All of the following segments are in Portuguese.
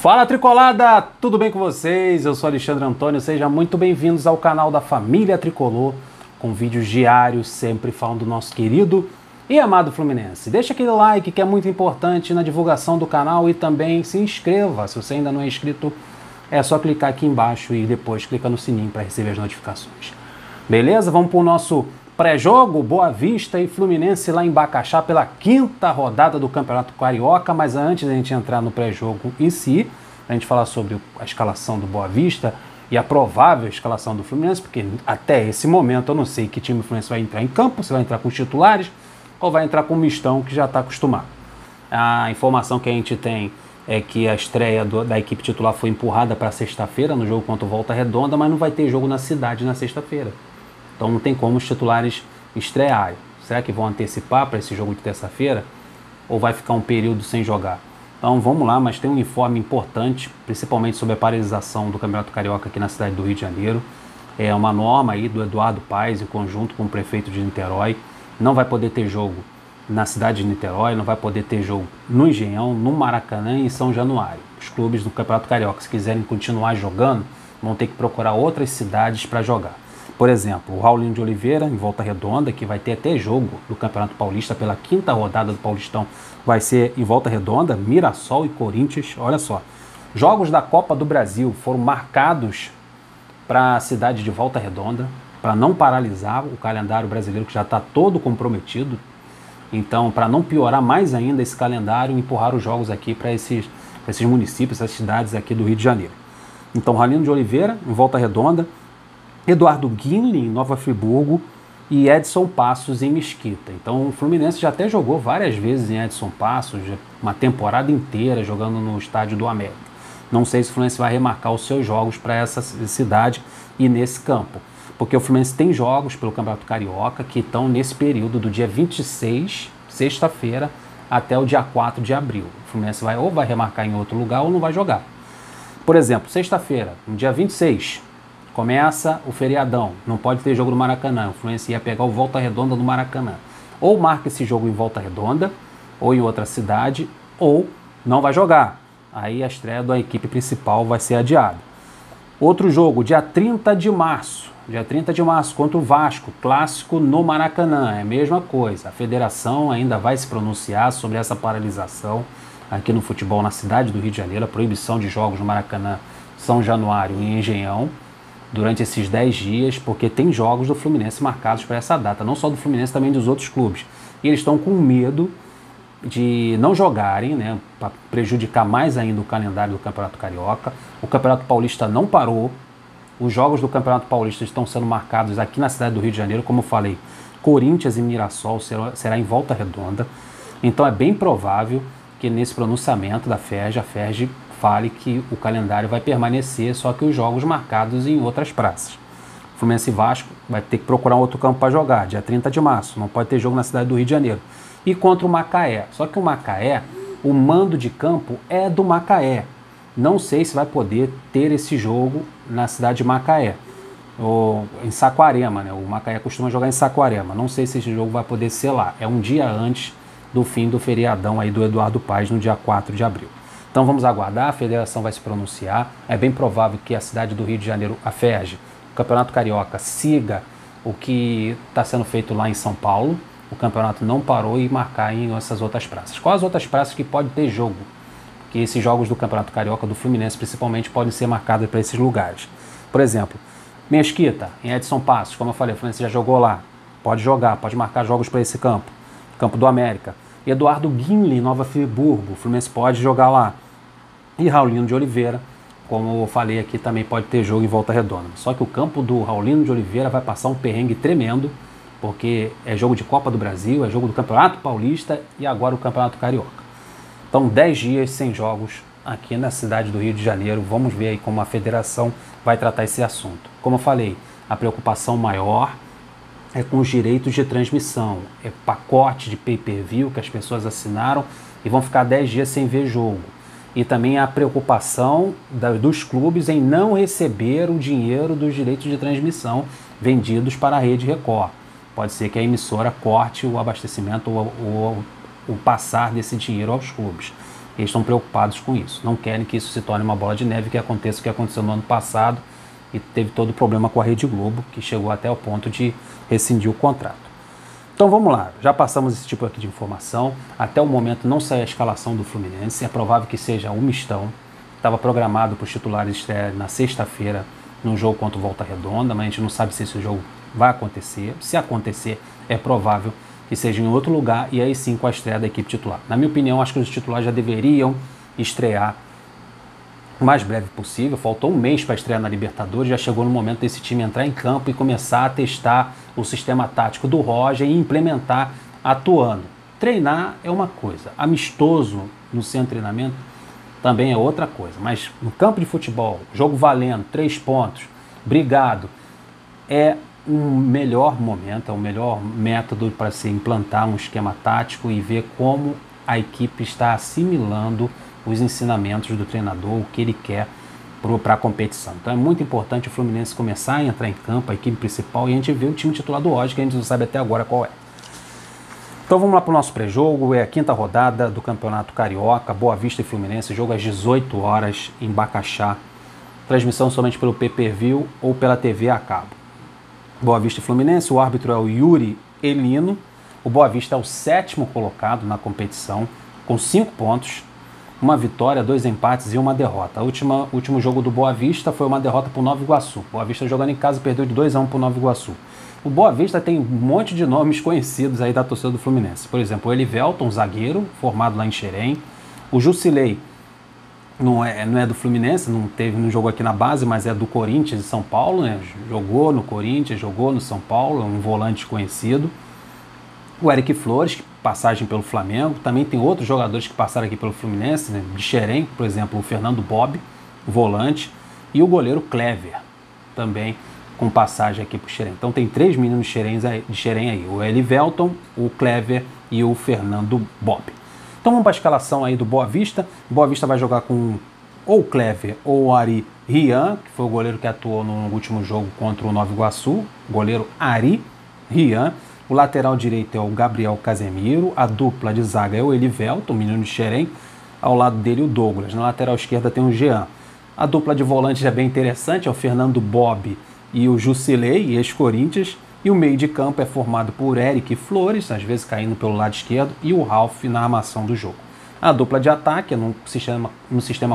Fala Tricolada, tudo bem com vocês? Eu sou Alexandre Antônio, sejam muito bem-vindos ao canal da Família Tricolor, com vídeos diários, sempre falando do nosso querido e amado Fluminense. Deixa aquele like que é muito importante na divulgação do canal e também se inscreva, se você ainda não é inscrito, é só clicar aqui embaixo e depois clica no sininho para receber as notificações. Beleza? Vamos para o nosso pré-jogo, Boa Vista e Fluminense lá em Bacaxá pela quinta rodada do Campeonato Carioca, mas antes da gente entrar no pré-jogo em si, a gente falar sobre a escalação do Boa Vista e a provável escalação do Fluminense, porque até esse momento eu não sei que time o Fluminense vai entrar em campo, se vai entrar com os titulares ou vai entrar com o mistão que já está acostumado. A informação que a gente tem é que a estreia da equipe titular foi empurrada para sexta-feira no jogo contra o Volta Redonda, mas não vai ter jogo na cidade na sexta-feira. Então não tem como os titulares estrearem. Será que vão antecipar para esse jogo de terça-feira? Ou vai ficar um período sem jogar? Então vamos lá, mas tem um informe importante, principalmente sobre a paralisação do Campeonato Carioca aqui na cidade do Rio de Janeiro. É uma norma aí do Eduardo Paes, em conjunto com o prefeito de Niterói. Não vai poder ter jogo na cidade de Niterói, não vai poder ter jogo no Engenhão, no Maracanã e em São Januário. Os clubes do Campeonato Carioca, se quiserem continuar jogando, vão ter que procurar outras cidades para jogar. Por exemplo, o Raulinho de Oliveira, em Volta Redonda, que vai ter até jogo do Campeonato Paulista pela quinta rodada do Paulistão, vai ser em Volta Redonda, Mirassol e Corinthians. Olha só, jogos da Copa do Brasil foram marcados para a cidade de Volta Redonda, para não paralisar o calendário brasileiro que já está todo comprometido. Então, para não piorar mais ainda esse calendário, empurrar os jogos aqui para esses municípios, essas cidades aqui do Rio de Janeiro. Então, Raulinho de Oliveira, em Volta Redonda, Eduardo Guinle em Nova Friburgo e Edson Passos em Mesquita. Então o Fluminense já até jogou várias vezes em Edson Passos, uma temporada inteira jogando no estádio do América. Não sei se o Fluminense vai remarcar os seus jogos para essa cidade e nesse campo, porque o Fluminense tem jogos pelo Campeonato Carioca que estão nesse período do dia 26, sexta-feira, até o dia 4 de abril. O Fluminense vai remarcar em outro lugar ou não vai jogar. Por exemplo, sexta-feira, no dia 26, começa o feriadão, não pode ter jogo no Maracanã, o Fluminense ia pegar o Volta Redonda no Maracanã. Ou marca esse jogo em Volta Redonda, ou em outra cidade, ou não vai jogar. Aí a estreia da equipe principal vai ser adiada. Outro jogo, dia 30 de março. Dia 30 de março contra o Vasco, clássico no Maracanã, é a mesma coisa. A federação ainda vai se pronunciar sobre essa paralisação aqui no futebol na cidade do Rio de Janeiro, a proibição de jogos no Maracanã, São Januário e Engenhão, durante esses 10 dias, porque tem jogos do Fluminense marcados para essa data, não só do Fluminense, também dos outros clubes. E eles estão com medo de não jogarem, né, para prejudicar mais ainda o calendário do Campeonato Carioca. O Campeonato Paulista não parou, os jogos do Campeonato Paulista estão sendo marcados aqui na cidade do Rio de Janeiro, como eu falei, Corinthians e Mirassol será em Volta Redonda. Então é bem provável que nesse pronunciamento da FERJ, a FERJ fale que o calendário vai permanecer, só que os jogos marcados em outras praças. Fluminense e Vasco vai ter que procurar um outro campo para jogar, dia 30 de março, não pode ter jogo na cidade do Rio de Janeiro. E contra o Macaé, só que o Macaé, o mando de campo é do Macaé. Não sei se vai poder ter esse jogo na cidade de Macaé, ou em Saquarema, né? O Macaé costuma jogar em Saquarema, não sei se esse jogo vai poder ser lá, é um dia antes do fim do feriadão aí do Eduardo Paes, no dia 4 de abril. Então vamos aguardar, a federação vai se pronunciar. É bem provável que a cidade do Rio de Janeiro, a FERJ, o Campeonato Carioca, siga o que está sendo feito lá em São Paulo. O campeonato não parou e marcar em essas outras praças. Quais as outras praças que pode ter jogo? Que esses jogos do Campeonato Carioca, do Fluminense principalmente, podem ser marcados para esses lugares. Por exemplo, Mesquita, em Edson Passos, como eu falei, o Fluminense já jogou lá. Pode jogar, pode marcar jogos para esse campo. Campo do América. Eduardo Guinle, em Nova Friburgo, o Fluminense pode jogar lá. E Raulinho de Oliveira, como eu falei aqui, também pode ter jogo em Volta Redonda. Só que o campo do Raulinho de Oliveira vai passar um perrengue tremendo, porque é jogo de Copa do Brasil, é jogo do Campeonato Paulista e agora o Campeonato Carioca. Então 10 dias sem jogos aqui na cidade do Rio de Janeiro. Vamos ver aí como a federação vai tratar esse assunto. Como eu falei, a preocupação maior é com os direitos de transmissão, é pacote de pay-per-view que as pessoas assinaram e vão ficar 10 dias sem ver jogo. E também a preocupação dos clubes em não receber o dinheiro dos direitos de transmissão vendidos para a Rede Record. Pode ser que a emissora corte o abastecimento ou o passar desse dinheiro aos clubes. Eles estão preocupados com isso, não querem que isso se torne uma bola de neve, que aconteça o que aconteceu no ano passado e teve todo o problema com a Rede Globo, que chegou até o ponto de rescindir o contrato. Então vamos lá, já passamos esse tipo aqui de informação, até o momento não saiu a escalação do Fluminense, é provável que seja um mistão, estava programado para os titulares estrearem na sexta-feira no jogo contra o Volta Redonda, mas a gente não sabe se esse jogo vai acontecer. Se acontecer, é provável que seja em outro lugar e aí sim com a estreia da equipe titular. Na minha opinião, acho que os titulares já deveriam estrear o mais breve possível. Faltou um mês para estrear na Libertadores, já chegou no momento desse time entrar em campo e começar a testar o sistema tático do Roger e implementar atuando. Treinar é uma coisa, amistoso no centro de treinamento também é outra coisa, mas no campo de futebol, jogo valendo, 3 pontos, brigado, é um melhor momento, é o melhor método para se implantar um esquema tático e ver como a equipe está assimilando os ensinamentos do treinador, o que ele quer para a competição. Então é muito importante o Fluminense começar a entrar em campo, a equipe principal, e a gente vê o time titular do Roger, que a gente não sabe até agora qual é. Então vamos lá para o nosso pré-jogo, é a 5ª rodada do Campeonato Carioca, Boa Vista e Fluminense, jogo às 18 horas em Bacaxá, transmissão somente pelo pay-per-view ou pela TV a cabo. Boa Vista e Fluminense, o árbitro é o Yuri Elino, o Boa Vista é o 7º colocado na competição, com 5 pontos, uma vitória, 2 empates e uma derrota. O último jogo do Boa Vista foi uma derrota para o Nova Iguaçu. Boa Vista jogando em casa perdeu de 2-1 para o Nova Iguaçu. O Boa Vista tem um monte de nomes conhecidos aí da torcida do Fluminense. Por exemplo, o Elivelton, zagueiro, formado lá em Xerém. O Jusilei não é do Fluminense, não jogou aqui na base, mas é do Corinthians de São Paulo, né? Jogou no Corinthians, jogou no São Paulo, é um volante conhecido. O Eric Flores, passagem pelo Flamengo. Também tem outros jogadores que passaram aqui pelo Fluminense, né? De Xerém, por exemplo, o Fernando Bob, volante. E o goleiro Clever, também com passagem aqui para o Xerém. Então tem 3 meninos de Xerém aí, o Elivelton, o Clever e o Fernando Bob. Então vamos para a escalação aí do Boa Vista. O Boa Vista vai jogar com ou o Clever ou o Ari Rian, que foi o goleiro que atuou no último jogo contra o Nova Iguaçu, goleiro Ari Rian. O lateral direito é o Gabriel Casemiro, a dupla de zaga é o Elivelton, menino de Xerém, ao lado dele o Douglas. Na lateral esquerda tem o Jean. A dupla de volantes é bem interessante, é o Fernando Bob e o Jusilei, ex-Corinthians, e o meio de campo é formado por Eric Flores, às vezes caindo pelo lado esquerdo, e o Ralf na armação do jogo. A dupla de ataque no sistema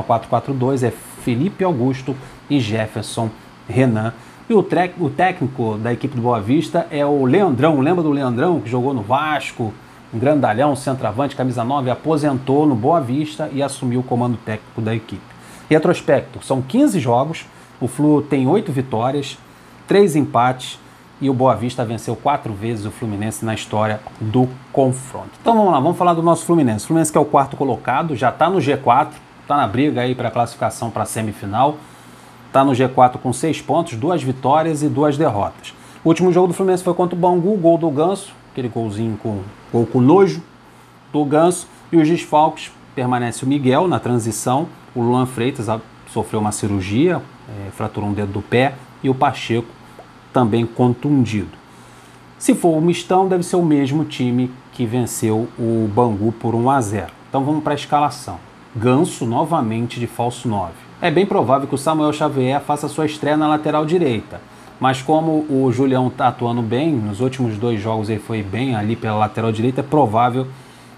4-4-2 é Felipe Augusto e Jefferson Renan. E o técnico da equipe do Boa Vista é o Leandrão. Lembra do Leandrão, que jogou no Vasco, um grandalhão, centroavante, camisa 9, aposentou no Boa Vista e assumiu o comando técnico da equipe. Retrospecto, são 15 jogos, o Flu tem 8 vitórias, 3 empates e o Boa Vista venceu 4 vezes o Fluminense na história do confronto. Então vamos lá, vamos falar do nosso Fluminense. O Fluminense que é o 4º colocado, já está no G4, está na briga aí para a classificação para a semifinal. Está no G4 com 6 pontos, 2 vitórias e 2 derrotas. O último jogo do Fluminense foi contra o Bangu, gol do Ganso, aquele golzinho gol com nojo do Ganso. E os desfalques, permanece o Miguel na transição, o Luan Freitas sofreu uma cirurgia, fraturou um dedo do pé, e o Pacheco também contundido. Se for o mistão, deve ser o mesmo time que venceu o Bangu por 1-0. Então vamos para a escalação. Ganso novamente de falso 9. É bem provável que o Samuel Xavier faça sua estreia na lateral direita, mas como o Julião está atuando bem, nos últimos 2 jogos ele foi bem ali pela lateral direita, é provável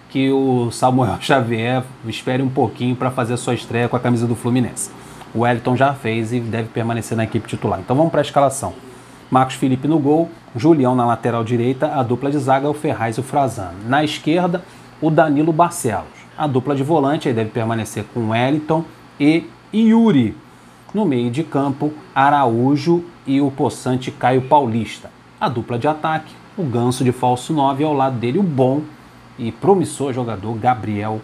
que o Samuel Xavier espere um pouquinho para fazer a sua estreia com a camisa do Fluminense. O Wellington já fez e deve permanecer na equipe titular. Então vamos para a escalação. Marcos Felipe no gol, Julião na lateral direita, a dupla de zaga é o Ferraz e o Frazano. Na esquerda, o Danilo Barcelos. A dupla de volante aí deve permanecer com Wellington e Yuri. No meio de campo, Araújo e o possante Caio Paulista. A dupla de ataque, o Ganso de falso 9 e ao lado dele o bom e promissor jogador Gabriel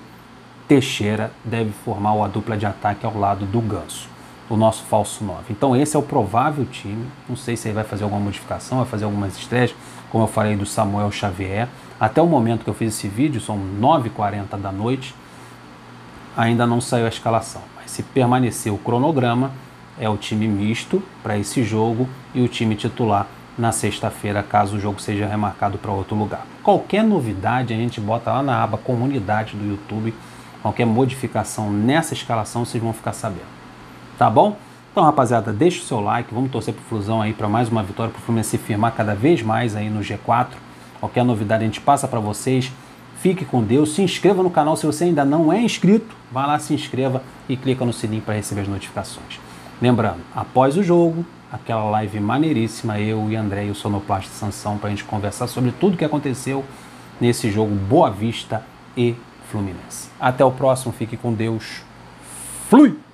Teixeira deve formar a dupla de ataque ao lado do Ganso, o nosso falso 9. Então esse é o provável time. Não sei se ele vai fazer alguma modificação, vai fazer algumas estreias, como eu falei do Samuel Xavier. Até o momento que eu fiz esse vídeo, são 9h40 da noite, ainda não saiu a escalação. Mas se permanecer o cronograma, é o time misto para esse jogo e o time titular na sexta-feira, caso o jogo seja remarcado para outro lugar. Qualquer novidade a gente bota lá na aba comunidade do YouTube qualquer modificação nessa escalação, vocês vão ficar sabendo. Tá bom? Então, rapaziada, deixa o seu like, vamos torcer pro Flusão aí para mais uma vitória, pro Fluminense se firmar cada vez mais aí no G4. Qualquer novidade a gente passa para vocês. Fique com Deus, se inscreva no canal se você ainda não é inscrito, vai lá, se inscreva e clica no sininho para receber as notificações. Lembrando, após o jogo, aquela live maneiríssima, eu e André e o Sonoplasta Sansão, para a gente conversar sobre tudo que aconteceu nesse jogo Boa Vista e Fluminense. Até o próximo, fique com Deus. Flui!